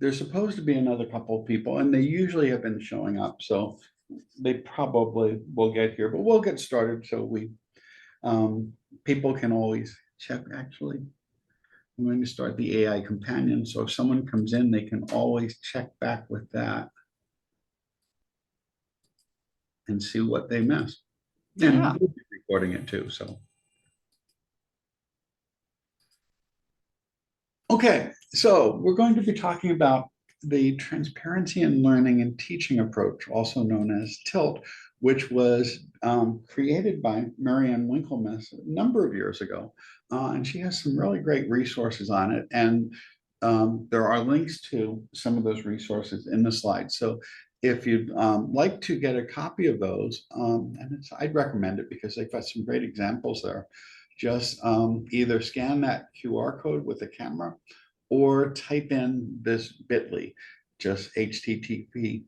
there's supposed to be another couple of people, and they usually have been showing up, so they probably will get here, but we'll get started. So people can always check. Actually, I'm going to start the AI companion, so if someone comes in, they can always check back with that and see what they missed. And Yeah. we'll be recording it too, so. Okay, so we're going to be talking about the transparency in learning and teaching approach, also known as TILT, which was created by Mary-Ann Winklemas a number of years ago. And she has some really great resources on it. And there are links to some of those resources in the slides. So if you'd like to get a copy of those, I'd recommend it because they've got some great examples there. Just either scan that QR code with the camera or type in this bit.ly, just http ://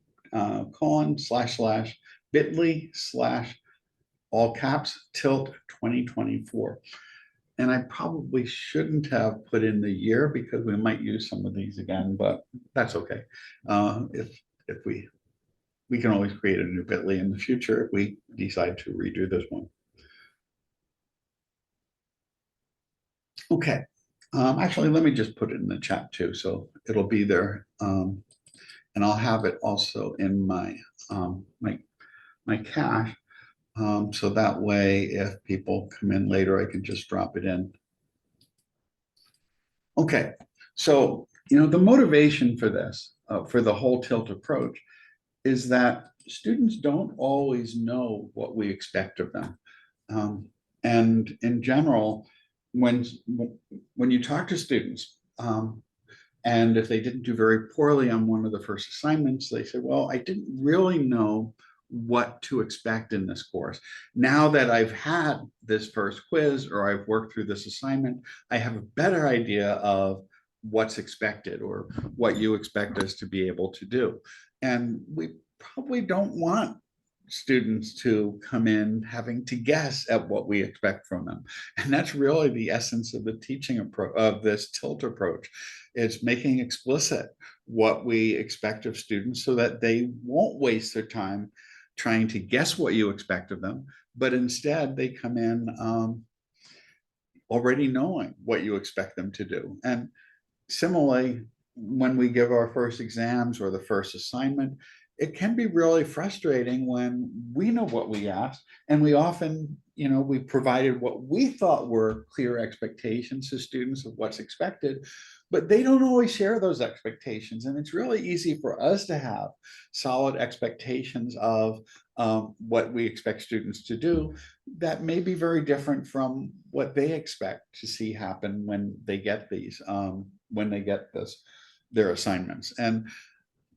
all caps tilt 2024. And I probably shouldn't have put in the year because we might use some of these again, but that's okay. If we can always create a new bit.ly in the future if we decide to redo this one. Okay, actually, let me just put it in the chat too, so it'll be there, and I'll have it also in my my cache, so that way, if people come in later, I can just drop it in. Okay, so the motivation for this, for the whole TILT approach, is that students don't always know what we expect of them, and in general, when you talk to students, and if they didn't do very poorly on one of the first assignments, they say, well, I didn't really know what to expect in this course. Now that I've had this first quiz or I've worked through this assignment, I have a better idea of what's expected or what you expect us to be able to do. And we probably don't want students to come in having to guess at what we expect from them. And that's really the essence of the teaching approach of this TILT approach. It's making explicit what we expect of students so that they won't waste their time trying to guess what you expect of them, but instead they come in already knowing what you expect them to do. And similarly, when we give our first exams or the first assignment, it can be really frustrating when we know what we asked and we often, we provided what we thought were clear expectations to students of what's expected, but they don't always share those expectations. And it's really easy for us to have solid expectations of what we expect students to do that may be very different from what they expect to see happen when they get these, their assignments. And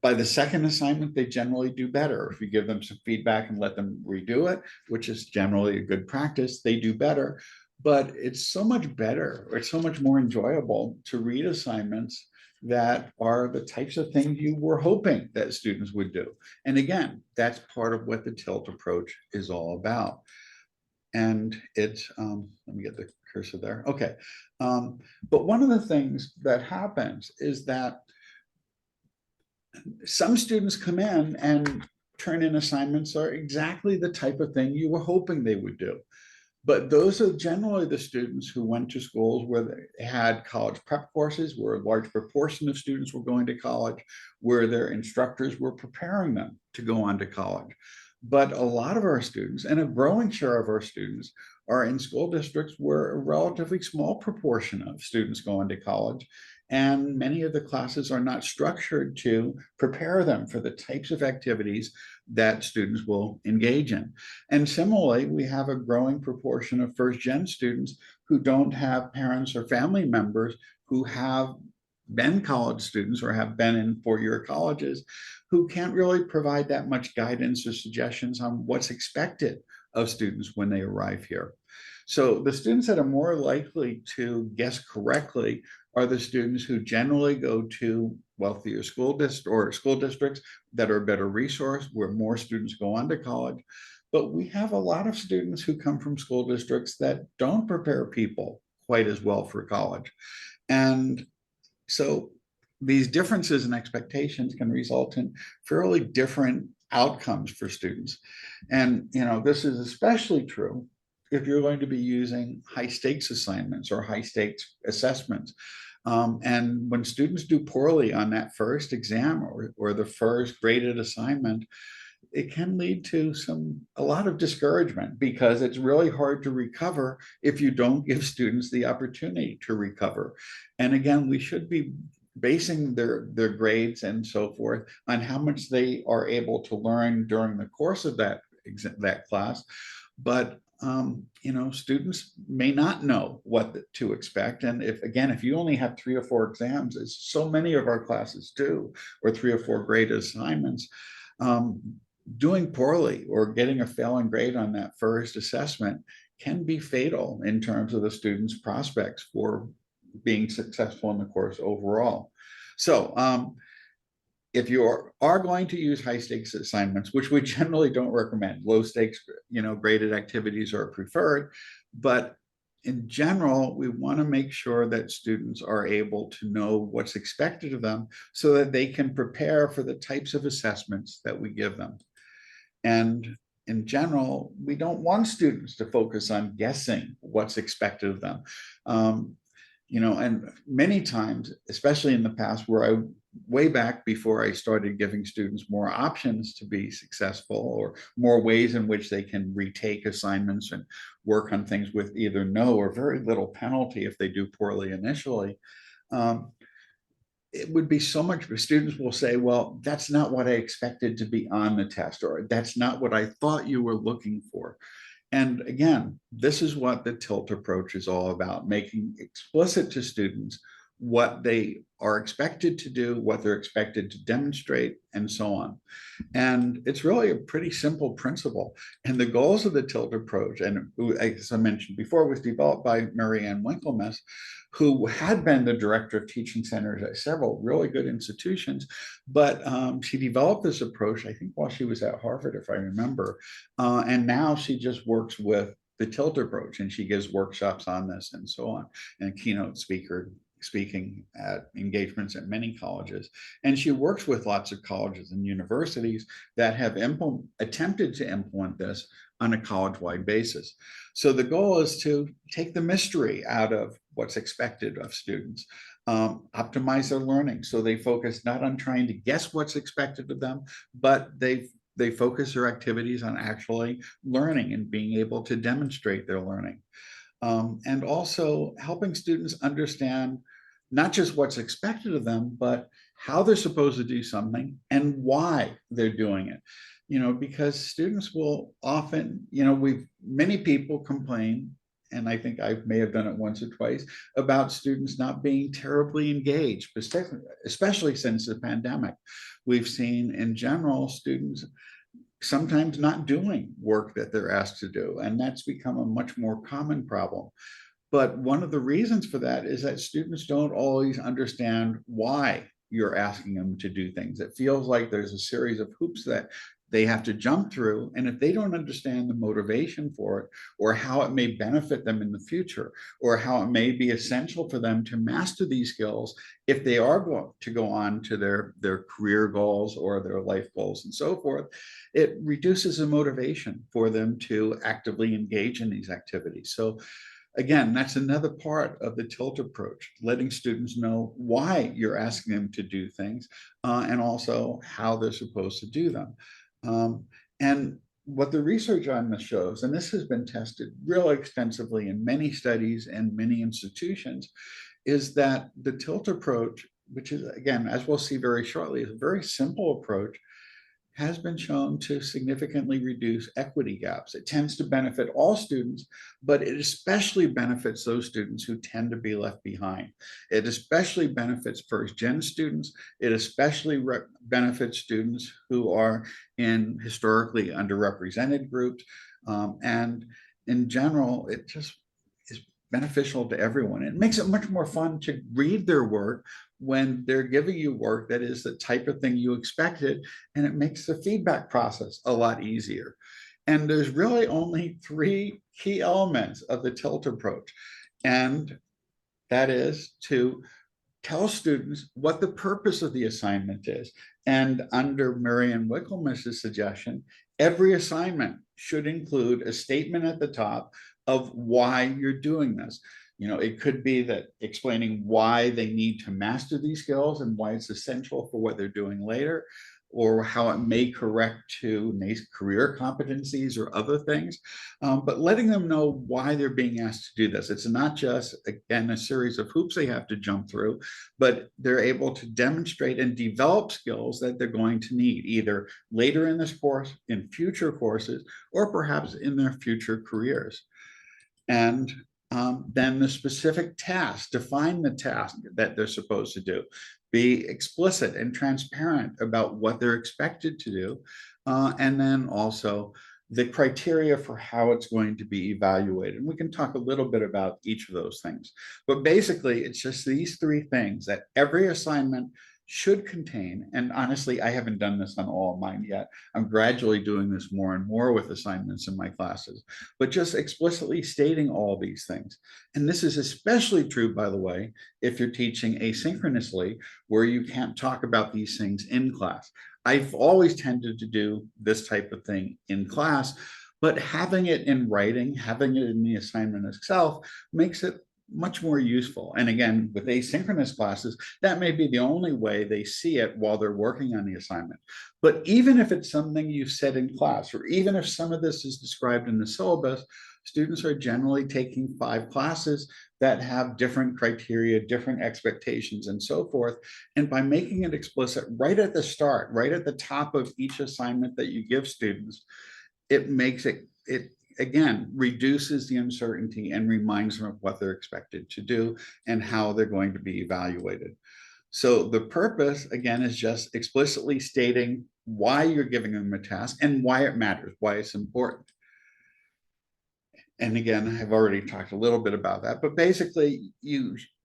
by the second assignment, they generally do better. If you give them some feedback and let them redo it, which is generally a good practice, they do better. But it's so much better, or it's so much more enjoyable to read assignments that are the types of things you were hoping that students would do. And again, that's part of what the TILT approach is all about. And it's, let me get the cursor there. Okay. But one of the things that happens is that some students come in and turn in assignments are exactly the type of thing you were hoping they would do. But those are generally the students who went to schools where they had college prep courses, where a large proportion of students were going to college, where their instructors were preparing them to go on to college. But a lot of our students, and a growing share of our students, are in school districts where a relatively small proportion of students go into college. And many of the classes are not structured to prepare them for the types of activities that students will engage in. And similarly, we have a growing proportion of first-gen students who don't have parents or family members who have been college students or have been in four-year colleges, who can't really provide that much guidance or suggestions on what's expected of students when they arrive here. So the students that are more likely to guess correctly are the students who generally go to wealthier school districts that are a better resource, where more students go on to college. But we have a lot of students who come from school districts that don't prepare people quite as well for college. And so these differences in expectations can result in fairly different outcomes for students. And, this is especially true if you're going to be using high stakes assignments or high stakes assessments. And when students do poorly on that first exam or the first graded assignment, it can lead to a lot of discouragement, because it's really hard to recover if you don't give students the opportunity to recover. And again, we should be basing their grades and so forth on how much they are able to learn during the course of that class. But students may not know what to expect. And if you only have 3 or 4 exams, as so many of our classes do, or 3 or 4 graded assignments, doing poorly or getting a failing grade on that first assessment can be fatal in terms of the student's prospects for being successful in the course overall. So if you are going to use high stakes assignments, which we generally don't recommend, low stakes, graded activities are preferred, but in general, we want to make sure that students are able to know what's expected of them so that they can prepare for the types of assessments that we give them. And in general, we don't want students to focus on guessing what's expected of them. And many times, especially in the past, way back before I started giving students more options to be successful, or more ways in which they can retake assignments and work on things with either no or very little penalty if they do poorly initially, it would be so much. Students will say, well, that's not what I expected to be on the test, or that's not what I thought you were looking for. And again, this is what the tilt approach is all about, making explicit to students what they are expected to do, what they're expected to demonstrate, and so on. And it's really a pretty simple principle. And the goals of the tilt approach, and as I mentioned before, was developed by Mary-Ann Winklemas, who had been the director of teaching centers at several really good institutions. But she developed this approach, I think, while she was at Harvard, if I remember. And now she just works with the tilt approach, and she gives workshops on this and so on, and keynote speaking at engagements at many colleges. And she works with lots of colleges and universities that have attempted to implement this on a college-wide basis. So the goal is to take the mystery out of what's expected of students, optimize their learning so they focus not on trying to guess what's expected of them, but they focus their activities on actually learning and being able to demonstrate their learning. And also helping students understand not just what's expected of them, but how they're supposed to do something and why they're doing it. Because students will often, many people complain, and I think I may have done it once or twice, about students not being terribly engaged, especially since the pandemic. We've seen in general students sometimes not doing work that they're asked to do, and that's become a much more common problem. But one of the reasons for that is that students don't always understand why you're asking them to do things. It feels like there's a series of hoops that they have to jump through. And if they don't understand the motivation for it, or how it may benefit them in the future, or how it may be essential for them to master these skills if they are going to go on to their career goals or their life goals and so forth, it reduces the motivation for them to actively engage in these activities. So again, that's another part of the tilt approach, letting students know why you're asking them to do things, and also how they're supposed to do them. And what the research on this shows, and this has been tested really extensively in many studies and many institutions, is that the tilt approach, which is, again, as we'll see very shortly, is a very simple approach, has been shown to significantly reduce equity gaps. It tends to benefit all students, but it especially benefits those students who tend to be left behind. It especially benefits first-gen students. It especially benefits students who are in historically underrepresented groups. And in general, it just is beneficial to everyone. It makes it much more fun to read their work when they're giving you work that is the type of thing you expected, and it makes the feedback process a lot easier. And there's really only 3 key elements of the tilt approach. And that is to tell students what the purpose of the assignment is. And under Mary-Ann Winklemas's suggestion, every assignment should include a statement at the top of why you're doing this. It could be that explaining why they need to master these skills and why it's essential for what they're doing later, or how it may correct to career competencies or other things, but letting them know why they're being asked to do this. It's not just, again, a series of hoops they have to jump through, but they're able to demonstrate and develop skills that they're going to need either later in this course, in future courses, or perhaps in their future careers. And then the specific task, define the task that they're supposed to do. Be explicit and transparent about what they're expected to do. And then also the criteria for how it's going to be evaluated. And we can talk a little bit about each of those things. But basically, it's just these three things that every assignment should contain. And honestly, I haven't done this on all of mine yet. I'm gradually doing this more and more with assignments in my classes, but just explicitly stating all these things. And this is especially true, by the way, if you're teaching asynchronously, where you can't talk about these things in class. I've always tended to do this type of thing in class, but having it in writing, having it in the assignment itself makes it much more useful. And again, with asynchronous classes, that may be the only way they see it while they're working on the assignment. But even if it's something you've said in class, or even if some of this is described in the syllabus, students are generally taking 5 classes that have different criteria, different expectations, and so forth. And by making it explicit right at the start, right at the top of each assignment that you give students, it makes it again, reduces the uncertainty and reminds them of what they're expected to do and how they're going to be evaluated. So the purpose, again, is just explicitly stating why you're giving them a task and why it matters, why it's important. And again, I've already talked a little bit about that, but basically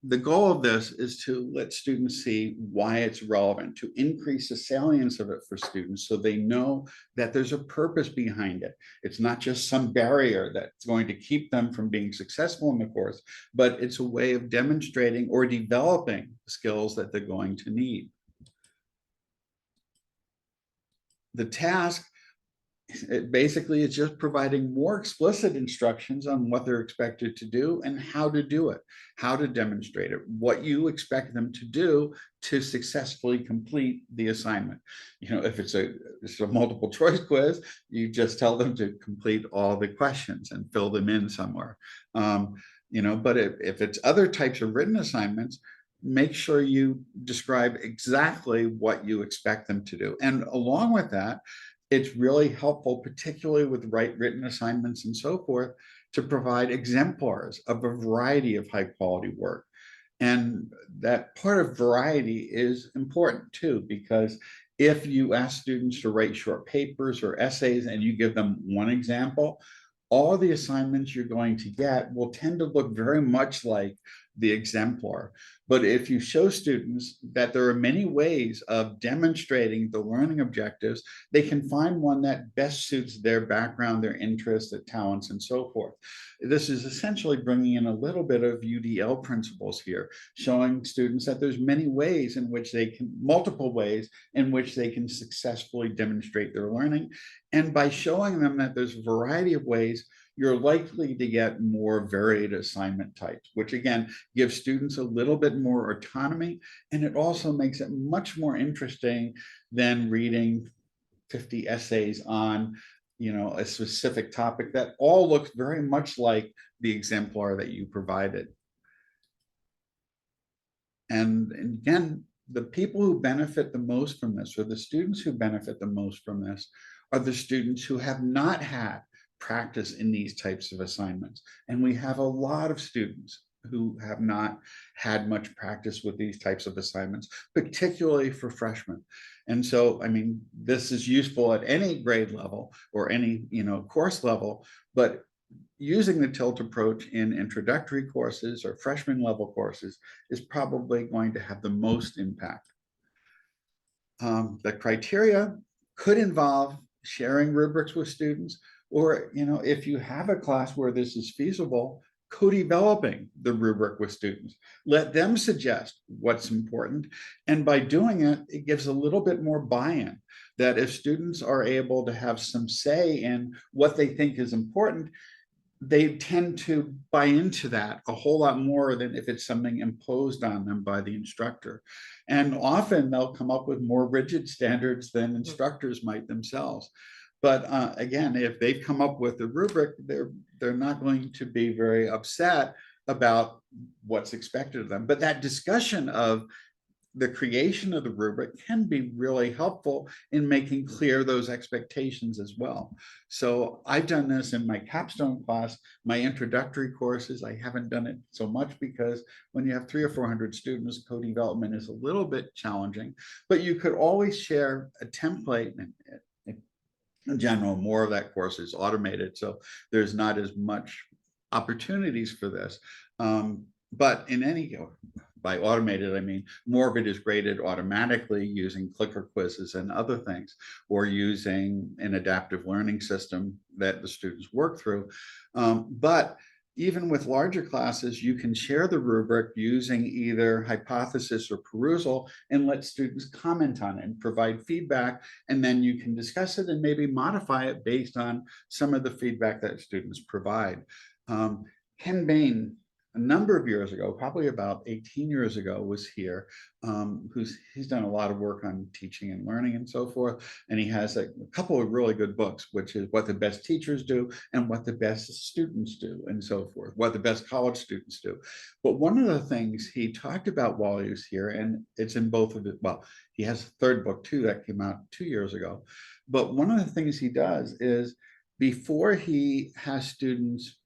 the goal of this is to let students see why it's relevant, to increase the salience of it for students so they know that there's a purpose behind it. It's not just some barrier that's going to keep them from being successful in the course, but it's a way of demonstrating or developing skills that they're going to need. The task, basically, it's just providing more explicit instructions on what they're expected to do and how to do it, how to demonstrate it, what you expect them to do to successfully complete the assignment. If it's a multiple choice quiz, you just tell them to complete all the questions and fill them in somewhere. But if it's other types of written assignments, make sure you describe exactly what you expect them to do. And along with that, it's really helpful, particularly with written assignments and so forth, to provide exemplars of a variety of high quality work. And that part of variety is important too, because if you ask students to write short papers or essays and you give them one example, all the assignments you're going to get will tend to look very much like the exemplar. But if you show students that there are many ways of demonstrating the learning objectives, they can find one that best suits their background, their interests, their talents, and so forth. This is essentially bringing in a little bit of UDL principles here, showing students that there's many ways in which they can, multiple ways in which they can successfully demonstrate their learning. And by showing them that there's a variety of ways, you're likely to get more varied assignment types, which again, gives students a little bit more autonomy. And it also makes it much more interesting than reading 50 essays on, a specific topic that all looks very much like the exemplar that you provided. And again, the people who benefit the most from this, or the students who benefit the most from this, are the students who have not had practice in these types of assignments. And we have a lot of students who have not had much practice with these types of assignments, particularly for freshmen. And so, this is useful at any grade level or any, course level, but using the tilt approach in introductory courses or freshman level courses is probably going to have the most impact. The criteria could involve sharing rubrics with students, or if you have a class where this is feasible, co-developing the rubric with students. Let them suggest what's important. And by doing it, it gives a little bit more buy-in, that if students are able to have some say in what they think is important, they tend to buy into that a whole lot more than if it's something imposed on them by the instructor. And often they'll come up with more rigid standards than instructors might themselves. But again, if they've come up with a rubric, they're not going to be very upset about what's expected of them. But that discussion of the creation of the rubric can be really helpful in making clear those expectations as well. So I've done this in my capstone class, my introductory courses. I haven't done it so much because when you have 300 or 400 students, co-development is a little bit challenging, but you could always share a template. In general, more of that course is automated, so there's not as much opportunities for this. But in any, by automated, I mean more of it is graded automatically using clicker quizzes and other things, or using an adaptive learning system that the students work through. But even with larger classes, you can share the rubric using either hypothesis or perusal and let students comment on it and provide feedback. And then you can discuss it and maybe modify it based on some of the feedback that students provide. Ken Bain, a number of years ago, probably about 18 years ago, was here. He's done a lot of work on teaching and learning and so forth. And he has a couple of really good books, which is What the Best Teachers Do and What the Best Students Do and so forth, what the best college students do. But one of the things he talked about while he was here, and it's in both of it, well, he has a third book too that came out 2 years ago. But one of the things he does is before he has students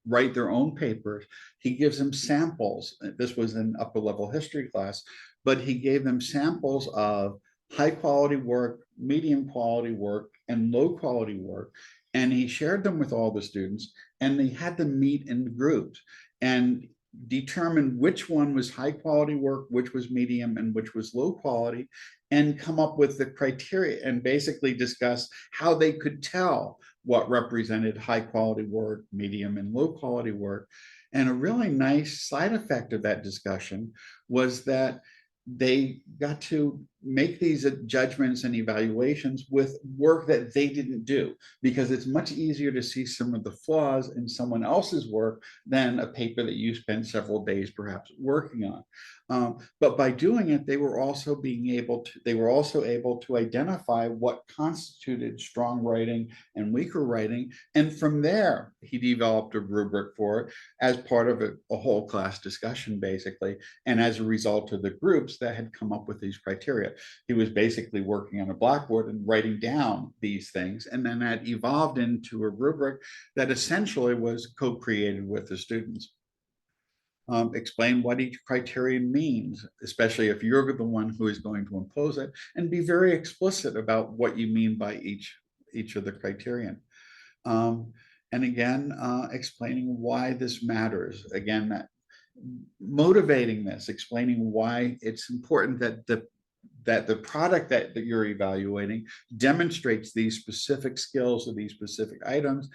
write their own papers, he gives them samples. This was an upper level history class, but he gave them samples of high quality work, medium quality work, and low quality work. And he shared them with all the students, and they had them meet in groups and determine which one was high quality work, which was medium, and which was low quality, and come up with the criteria and basically discuss how they could tell what represented high quality work, medium, and low quality work. And a really nice side effect of that discussion was that they got to make these judgments and evaluations with work that they didn't do, because it's much easier to see some of the flaws in someone else's work than a paper that you spent several days perhaps working on. But by doing it, they were also able to identify what constituted strong writing and weaker writing. And from there, he developed a rubric for it as part of a whole class discussion, basically. And as a result of the groups that had come up with these criteria, he was basically working on a blackboard and writing down these things. And then that evolved into a rubric that essentially was co-created with the students. Explain what each criterion means, especially if you're the one who is going to impose it, and be very explicit about what you mean by each of the criterion. And again, explaining why this matters. Again, that motivating this, explaining why it's important that the product that you're evaluating demonstrates these specific skills or these specific items,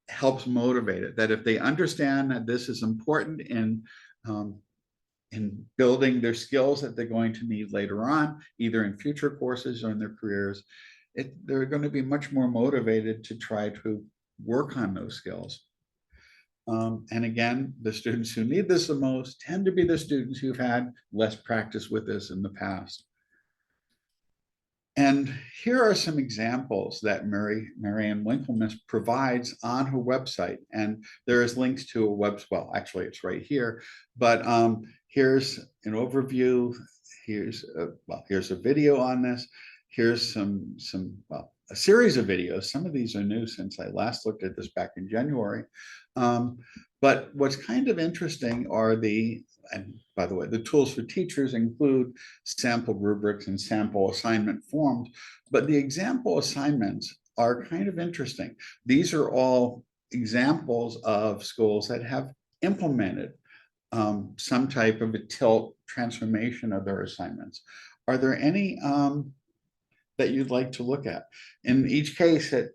helps motivate it. That if they understand that this is important in building their skills that they're going to need later on, either in future courses or in their careers, they're going to be much more motivated to try to work on those skills. And again, the students who need this the most tend to be the students who've had less practice with this in the past. And here are some examples that Mary-Ann Winklemas provides on her website. And there is links to a well, actually it's right here, but here's an overview. Here's a video on this. Here's a series of videos. Some of these are new since I last looked at this back in January. But what's kind of interesting are and by the way, the tools for teachers include sample rubrics and sample assignment forms, but the example assignments are kind of interesting. These are all examples of schools that have implemented some type of a tilt transformation of their assignments. Are there any that you'd like to look at? In each case, it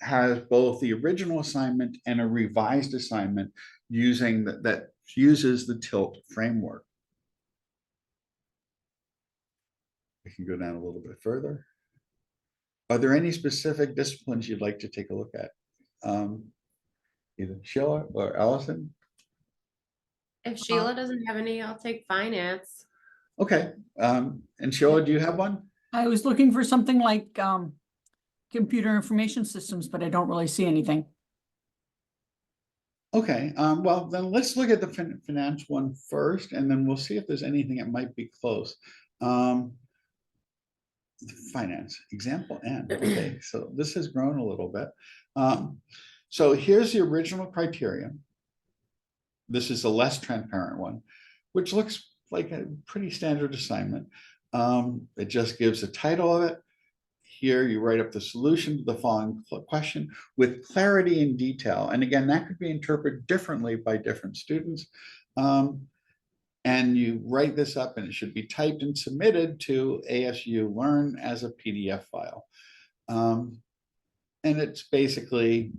has both the original assignment and a revised assignment using that uses the TILT framework. We can go down a little bit further. Are there any specific disciplines you'd like to take a look at? Either Sheila or Allison? If Sheila doesn't have any, I'll take finance. Okay. And Sheila, do you have one? I was looking for something like computer information systems, but I don't really see anything. Okay, well, then let's look at the finance one first, and then we'll see if there's anything that might be close. Finance, example N. Okay, so this has grown a little bit. So here's the original criterion. This is a less transparent one, which looks like a pretty standard assignment. It just gives a title of it. Here you write up the solution to the following question with clarity and detail. And again, that could be interpreted differently by different students. And you write this up and it should be typed and submitted to ASU Learn as a PDF file. And it's basically,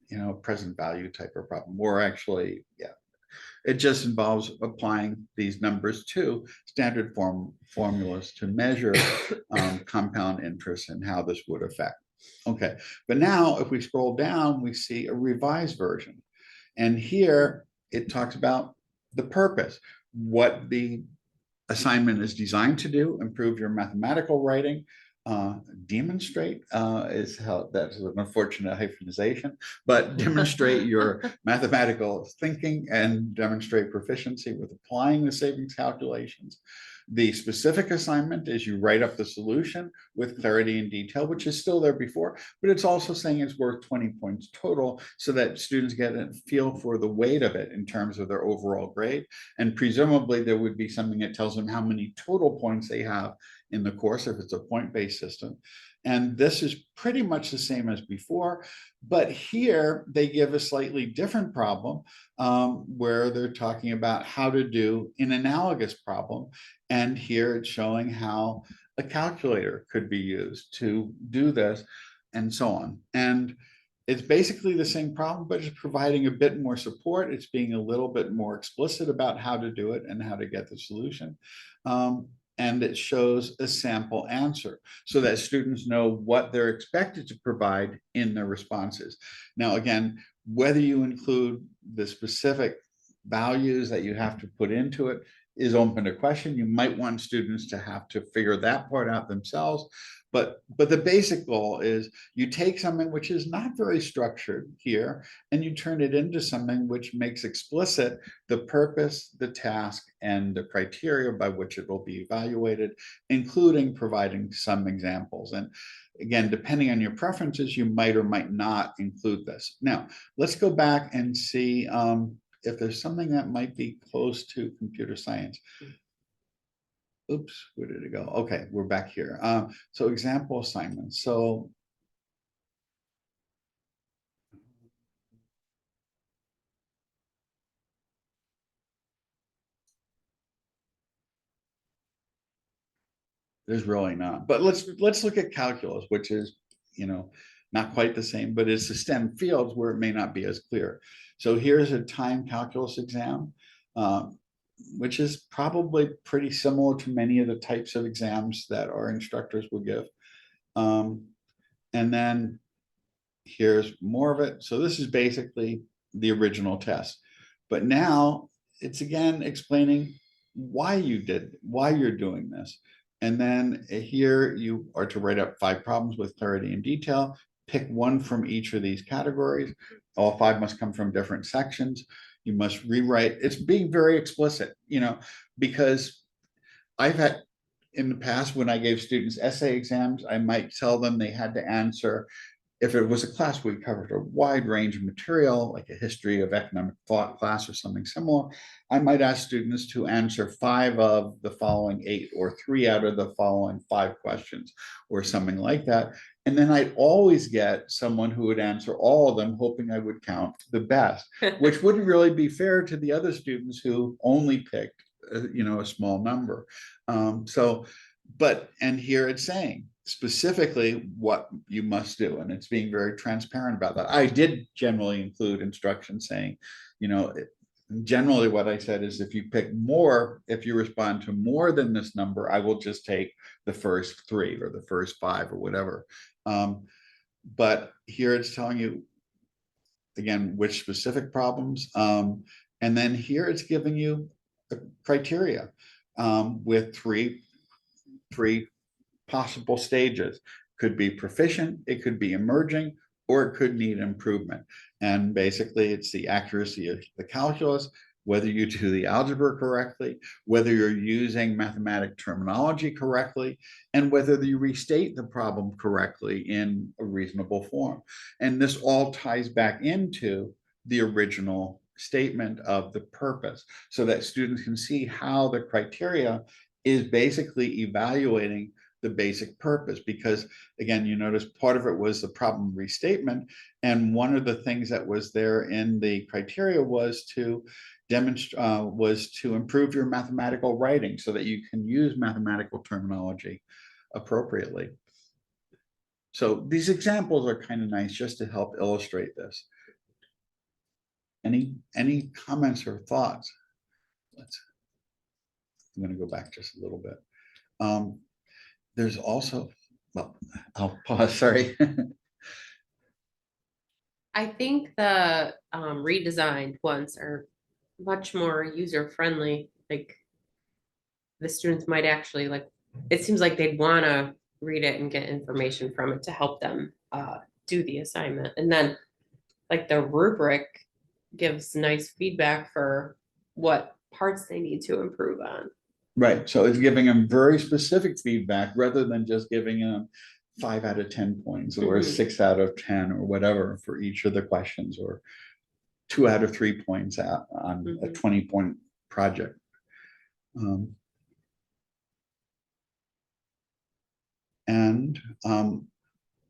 you know, present value type of problem, or actually, yeah, it just involves applying these numbers to standard formulas to measure compound interest and how this would affect. Okay, but now if we scroll down, we see a revised version. And here it talks about the purpose, what the assignment is designed to do: improve your mathematical writing. Demonstrate is how, that's an unfortunate hyphenization, but demonstrate your mathematical thinking and demonstrate proficiency with applying the savings calculations. The specific assignment is you write up the solution with clarity and detail, which is still there before, but it's also saying it's worth 20 points total so that students get a feel for the weight of it in terms of their overall grade. And presumably there would be something that tells them how many total points they have in the course if it's a point-based system. And this is pretty much the same as before, but here they give a slightly different problem where they're talking about how to do an analogous problem. And here it's showing how a calculator could be used to do this and so on. And it's basically the same problem, but it's providing a bit more support. It's being a little bit more explicit about how to do it and how to get the solution. And it shows a sample answer so that students know what they're expected to provide in their responses. Now, again, whether you include the specific values that you have to put into it is open to question. You might want students to have to figure that part out themselves. But the basic goal is you take something which is not very structured here and you turn it into something which makes explicit the purpose, the task, and the criteria by which it will be evaluated, including providing some examples. And again, depending on your preferences, you might or might not include this. Now, let's go back and see if there's something that might be close to computer science. Oops, where did it go? Okay, we're back here. So example assignments. So there's really not, but let's look at calculus, which is, you know, not quite the same, but it's the STEM fields where it may not be as clear. So here's a time calculus exam, which is probably pretty similar to many of the types of exams that our instructors will give. And then here's more of it. So this is basically the original test, but now it's again explaining why you're doing this. And then here you are to write up 5 problems with clarity and detail. Pick one from each of these categories. All 5 must come from different sections. You must rewrite. It's being very explicit, you know, because I've had in the past when I gave students essay exams, I might tell them they had to answer. If it was a class, we covered a wide range of material, like a history of economic thought class or something similar. I might ask students to answer 5 of the following 8 or 3 out of the following 5 questions or something like that. And then I'd always get someone who would answer all of them, hoping I would count the best, which wouldn't really be fair to the other students who only picked, you know, a small number. And here it's saying, specifically what you must do, and it's being very transparent about that. I did generally include instructions saying, you know, generally what I said is if you pick more, if you respond to more than this number, I will just take the first 3 or the first 5 or whatever. But here it's telling you, again, which specific problems. And then here it's giving you a criteria with three possible stages. Could be proficient, it could be emerging, or it could need improvement. And basically it's the accuracy of the calculus, whether you do the algebra correctly, whether you're using mathematic terminology correctly, and whether you restate the problem correctly in a reasonable form. And this all ties back into the original statement of the purpose, so that students can see how the criteria is basically evaluating the basic purpose. Because again, you notice part of it was the problem restatement, and one of the things that was there in the criteria was to demonstrate was to improve your mathematical writing so that you can use mathematical terminology appropriately. So these examples are kind of nice just to help illustrate this. Any comments or thoughts? I'm going to go back just a little bit. There's also, well, I'll pause, sorry. I think the redesigned ones are much more user-friendly. Like the students might actually like, it seems like they'd want to read it and get information from it to help them do the assignment. And then like the rubric gives nice feedback for what parts they need to improve on. Right, so it's giving them very specific feedback rather than just giving them 5 out of 10 points or 6 out of 10 or whatever for each of the questions, or 2 out of 3 points out on a 20-point project.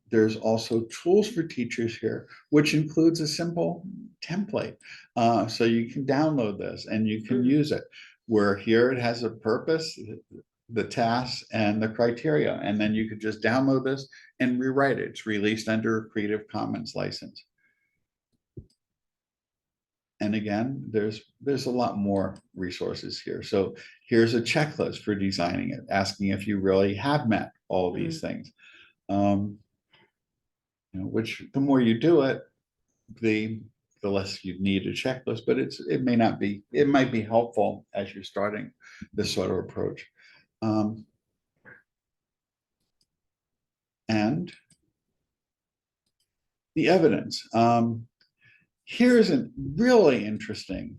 There's also tools for teachers here, which includes a simple template. So you can download this and you can use it, where here it has a purpose, the tasks, and the criteria. And then you could just download this and rewrite it. It's released under a Creative Commons license. And again, there's a lot more resources here. So here's a checklist for designing it, asking if you really have met all these things. You know, which the more you do it, the less you need a checklist, but it may not be, it might be helpful as you're starting this sort of approach. And the evidence. Here's a really interesting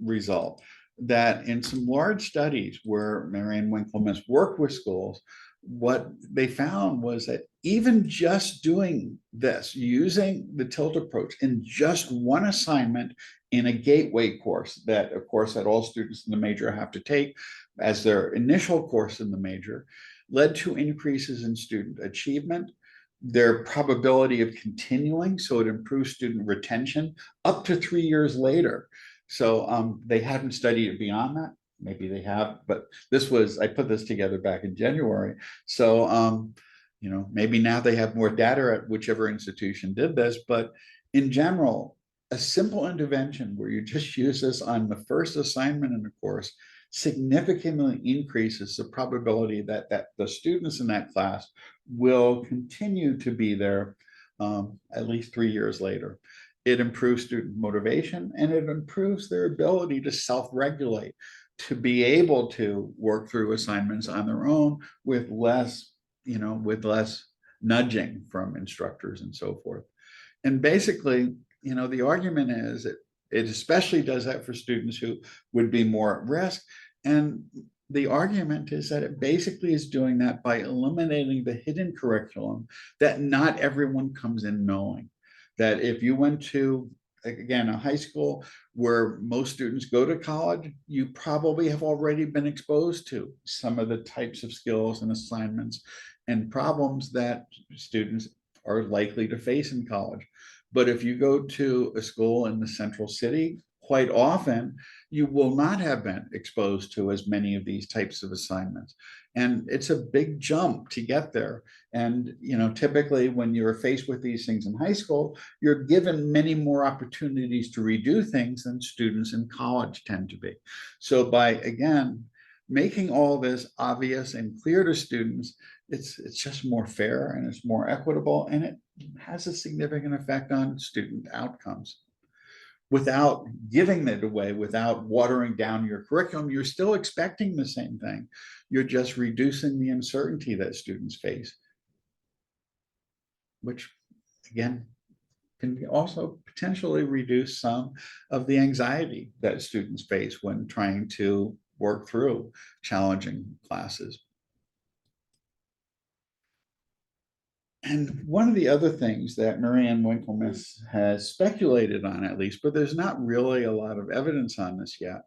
result, that in some large studies where Mary-Ann Winklemas worked with schools, what they found was that even just doing this, using the tilt approach in just one assignment in a gateway course, that of course that all students in the major have to take as their initial course in the major, led to increases in student achievement, their probability of continuing, so it improves student retention up to 3 years later. So they hadn't studied it beyond that. Maybe they have, but this was, I put this together back in January. So, you know, maybe now they have more data at whichever institution did this, but in general, a simple intervention where you just use this on the first assignment in the course significantly increases the probability that the students in that class will continue to be there at least 3 years later. It improves student motivation, and it improves their ability to self-regulate, to be able to work through assignments on their own with less, you know, with less nudging from instructors and so forth. And basically, you know, the argument is that it especially does that for students who would be more at risk. And the argument is that it basically is doing that by eliminating the hidden curriculum that not everyone comes in knowing. That if you went to, again, a high school where most students go to college, you probably have already been exposed to some of the types of skills and assignments and problems that students are likely to face in college. But if you go to a school in the central city, quite often you will not have been exposed to as many of these types of assignments. And it's a big jump to get there. And, typically when you're faced with these things in high school, you're given many more opportunities to redo things than students in college tend to be. So by, again, making all this obvious and clear to students, it's just more fair and it's more equitable, and it has a significant effect on student outcomes. Without giving it away, without watering down your curriculum, you're still expecting the same thing. You're just reducing the uncertainty that students face, which again can also potentially reduce some of the anxiety that students face when trying to work through challenging classes. And one of the other things that Mary-Ann Winklemas has speculated on, at least, but there's not really a lot of evidence on this yet,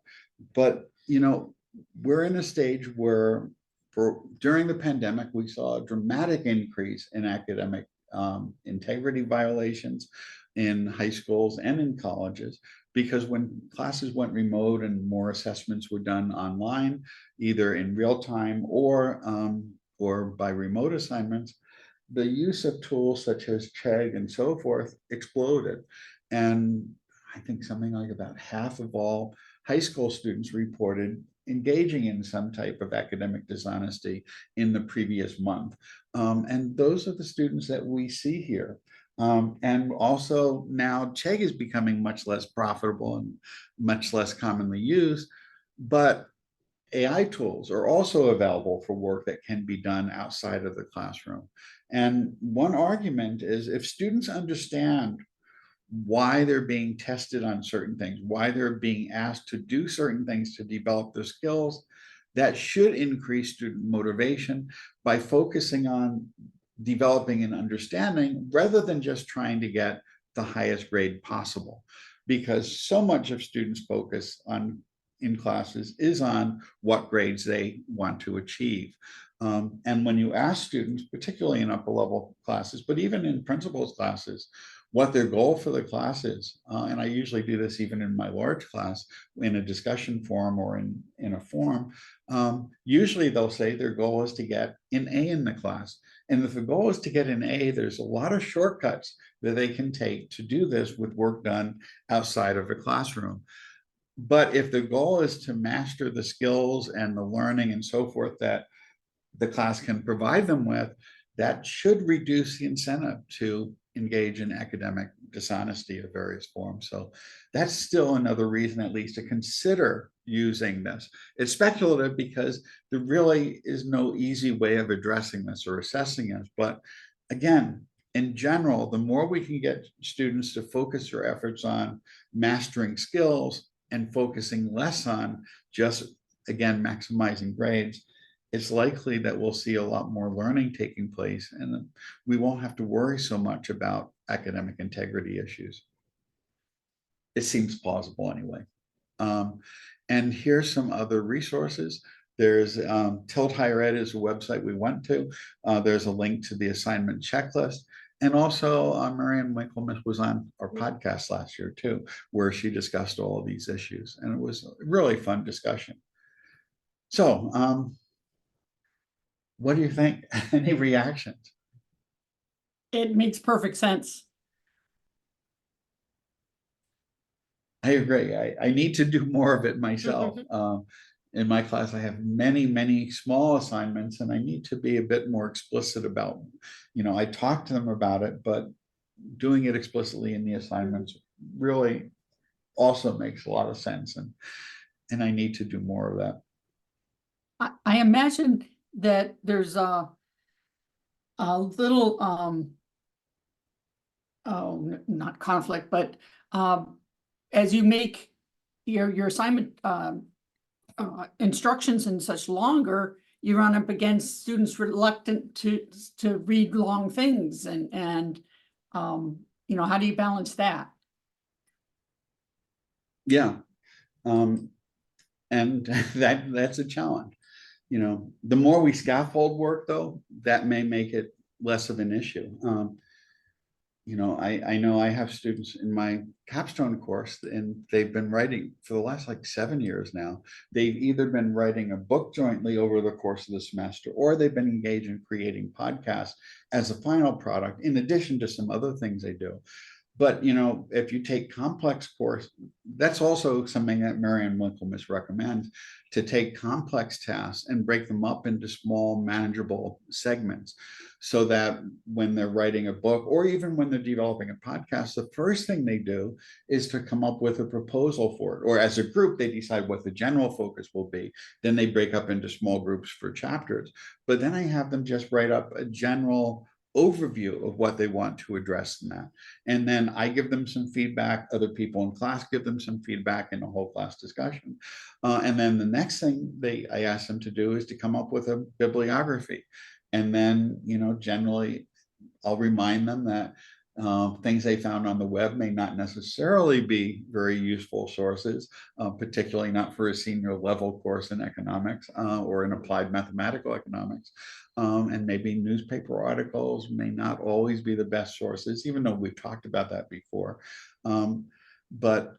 but we're in a stage where during the pandemic, we saw a dramatic increase in academic integrity violations in high schools and in colleges, because when classes went remote and more assessments were done online, either in real time or by remote assignments, the use of tools such as Chegg and so forth exploded. And I think something like about half of all high school students reported engaging in some type of academic dishonesty in the previous month. And those are the students that we see here. And also now Chegg is becoming much less profitable and much less commonly used, but AI tools are also available for work that can be done outside of the classroom. And one argument is, if students understand why they're being tested on certain things, why they're being asked to do certain things to develop their skills, that should increase student motivation by focusing on developing an understanding rather than just trying to get the highest grade possible. Because so much of students' focus in classes is on what grades they want to achieve. And when you ask students, particularly in upper level classes, but even in principals classes, what their goal for the class is, and I usually do this even in my large class, in a discussion forum or in a forum, usually they'll say their goal is to get an A in the class. And if the goal is to get an A, there's a lot of shortcuts that they can take to do this with work done outside of a classroom. But if the goal is to master the skills and the learning and so forth that the class can provide them with, that should reduce the incentive to engage in academic dishonesty of various forms. So that's still another reason, at least, to consider using this. It's speculative because there really is no easy way of addressing this or assessing it. But again, in general, the more we can get students to focus their efforts on mastering skills and focusing less on just, again, maximizing grades, it's likely that we'll see a lot more learning taking place, and we won't have to worry so much about academic integrity issues. It seems plausible anyway. And here's some other resources. There's Tilt Higher Ed is a website we went to. There's a link to the assignment checklist. And also Mary-Ann Winklemas was on our podcast last year too, where she discussed all of these issues. And it was a really fun discussion. So what do you think? Any reactions? It makes perfect sense. I agree. I need to do more of it myself. In my class, I have many, many small assignments, and I need to be a bit more explicit about, I talk to them about it, but doing it explicitly in the assignments really also makes a lot of sense. And I need to do more of that. I imagine that there's a little, not conflict, but as you make your assignment instructions and such longer, you run up against students reluctant to read long things, and how do you balance that? Yeah, and that's a challenge. The more we scaffold work, though, that may make it less of an issue. I know I have students in my capstone course, and they've been writing for the last like 7 years now. They've either been writing a book jointly over the course of the semester, or they've been engaged in creating podcasts as a final product, in addition to some other things they do. But if you take complex course, that's also something that Mary-Ann Winklemas recommends, to take complex tasks and break them up into small, manageable segments, so that when they're writing a book, or even when they're developing a podcast, the first thing they do is to come up with a proposal for it. Or as a group, they decide what the general focus will be. Then they break up into small groups for chapters. But then I have them just write up a general overview of what they want to address in that. And then I give them some feedback, other people in class give them some feedback, in a whole class discussion. And then the next thing I ask them to do is to come up with a bibliography. And then, generally I'll remind them that things they found on the web may not necessarily be very useful sources, particularly not for a senior level course in economics or in applied mathematical economics. And maybe newspaper articles may not always be the best sources, even though we've talked about that before. But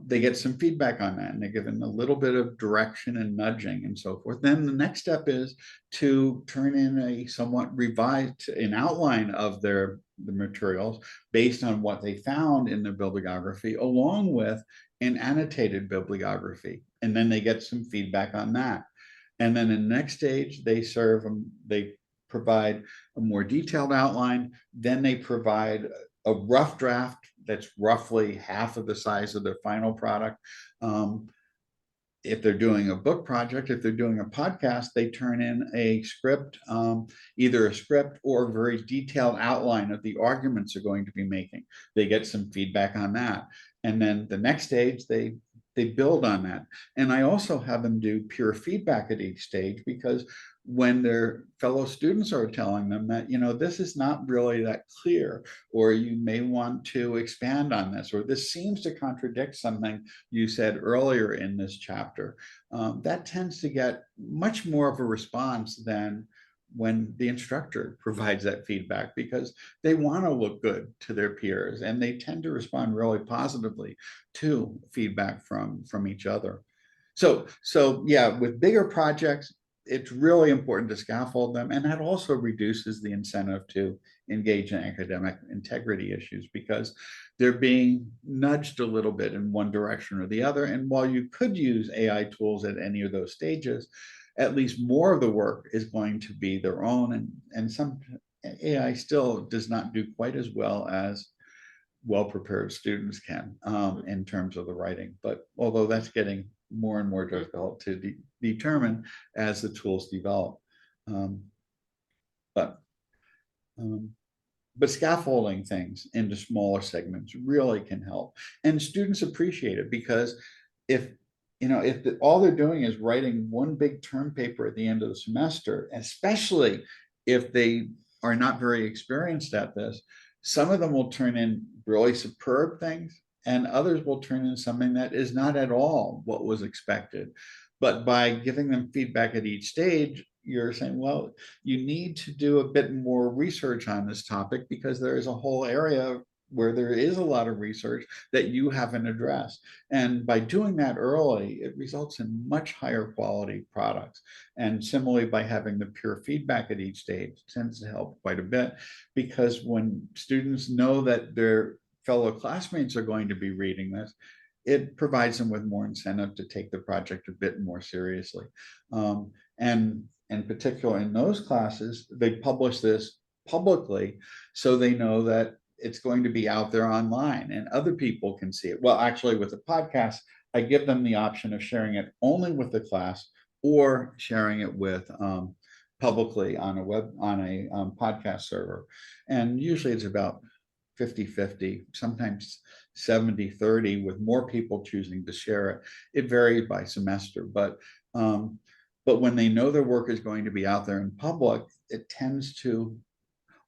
they get some feedback on that, and they're given a little bit of direction and nudging and so forth. Then the next step is to turn in a somewhat revised, an outline of the materials based on what they found in their bibliography, along with an annotated bibliography. And then they get some feedback on that. And then in the next stage, they provide a more detailed outline. Then they provide a rough draft that's roughly half of the size of their final product. If they're doing a book project, if they're doing a podcast, they turn in a script, either a script or a very detailed outline of the arguments they're going to be making. They get some feedback on that. And then the next stage, they build on that. And I also have them do peer feedback at each stage, because when their fellow students are telling them that, this is not really that clear, or you may want to expand on this, or this seems to contradict something you said earlier in this chapter, that tends to get much more of a response than when the instructor provides that feedback, because they want to look good to their peers, and they tend to respond really positively to feedback from each other. So yeah, with bigger projects, it's really important to scaffold them, and that also reduces the incentive to engage in academic integrity issues, because they're being nudged a little bit in one direction or the other. And while you could use AI tools at any of those stages, at least more of the work is going to be their own, and some AI still does not do quite as well as well-prepared students can in terms of the writing. But although that's getting more and more difficult to determine as the tools develop. But scaffolding things into smaller segments really can help, and students appreciate it, because if all they're doing is writing one big term paper at the end of the semester, especially if they are not very experienced at this, some of them will turn in really superb things, and others will turn in something that is not at all what was expected. But by giving them feedback at each stage, you're saying, well, you need to do a bit more research on this topic, because there is a whole area where there is a lot of research that you haven't addressed. And by doing that early, it results in much higher quality products. And similarly, by having the peer feedback at each stage tends to help quite a bit, because when students know that their fellow classmates are going to be reading this, it provides them with more incentive to take the project a bit more seriously. And in particular, in those classes, they publish this publicly, so they know that it's going to be out there online and other people can see it. Well, actually, with the podcast, I give them the option of sharing it only with the class, or sharing it with publicly on a podcast server. And usually it's about 50-50, sometimes 70-30, with more people choosing to share it. It varies by semester, but when they know their work is going to be out there in public, it tends to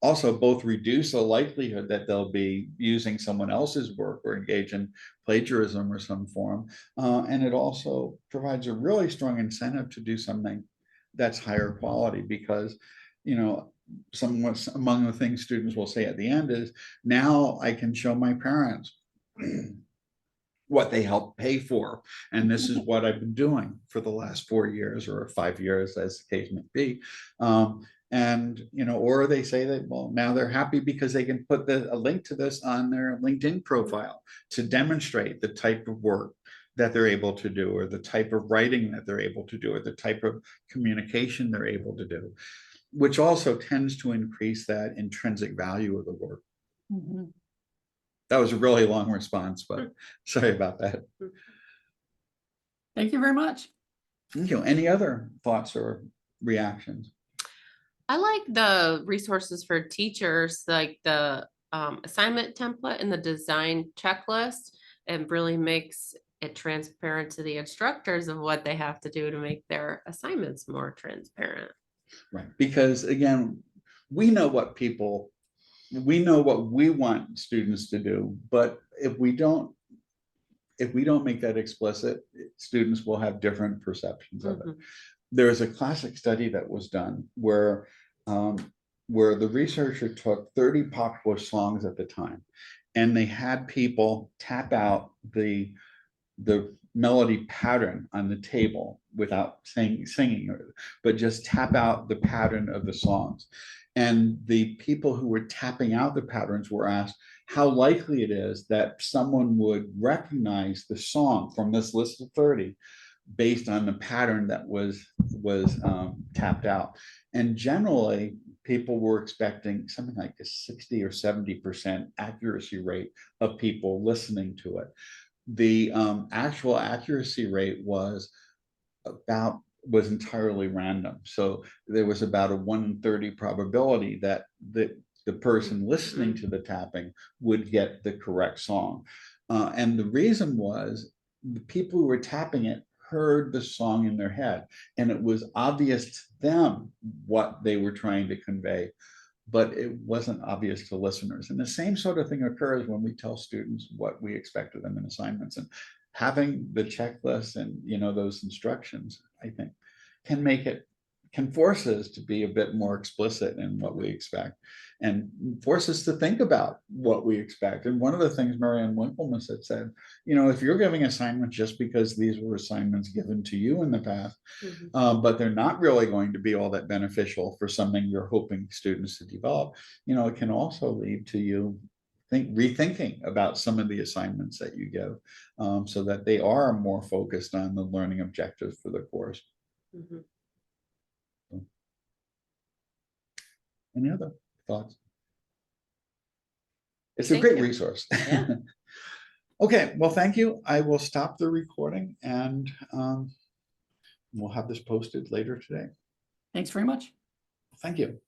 also both reduce the likelihood that they'll be using someone else's work or engage in plagiarism or some form. And it also provides a really strong incentive to do something that's higher quality, because you know, among the things students will say at the end is, now I can show my parents what they helped pay for. And this is what I've been doing for the last 4 years or 5 years, as the case may be. And, you know, or they say that, well, now they're happy because they can put a link to this on their LinkedIn profile to demonstrate the type of work that they're able to do, or the type of writing that they're able to do, or the type of communication they're able to do, which also tends to increase that intrinsic value of the work. Mhm. That was a really long response, but sorry about that. Thank you very much. Thank you. Any other thoughts or reactions? I like the resources for teachers, like the assignment template and the design checklist. It really makes it transparent to the instructors of what they have to do to make their assignments more transparent. Right, because again, we know what we want students to do, but if we don't make that explicit, students will have different perceptions of it. There is a classic study that was done where the researcher took 30 popular songs at the time, and they had people tap out the melody pattern on the table without singing, but just tap out the pattern of the songs. And the people who were tapping out the patterns were asked how likely it is that someone would recognize the song from this list of 30 based on the pattern that was tapped out. And generally, people were expecting something like a 60 or 70% accuracy rate of people listening to it. The actual accuracy rate was entirely random. So there was about a 1 in 30 probability that the person listening to the tapping would get the correct song. And the reason was the people who were tapping it heard the song in their head, and it was obvious to them what they were trying to convey, but it wasn't obvious to listeners. And the same sort of thing occurs when we tell students what we expect of them in assignments. And having the checklist and, you know, those instructions, I think, can force us to be a bit more explicit in what we expect, and force us to think about what we expect. And one of the things Mary-Ann Winklemas had said, you know, if you're giving assignments just because these were assignments given to you in the past, but they're not really going to be all that beneficial for something you're hoping students to develop, you know, it can also lead to you rethinking about some of the assignments that you give, so that they are more focused on the learning objectives for the course. Any other thoughts? It's a great resource. Yeah. Okay, well, thank you. I will stop the recording, and we'll have this posted later today. Thanks very much. Thank you.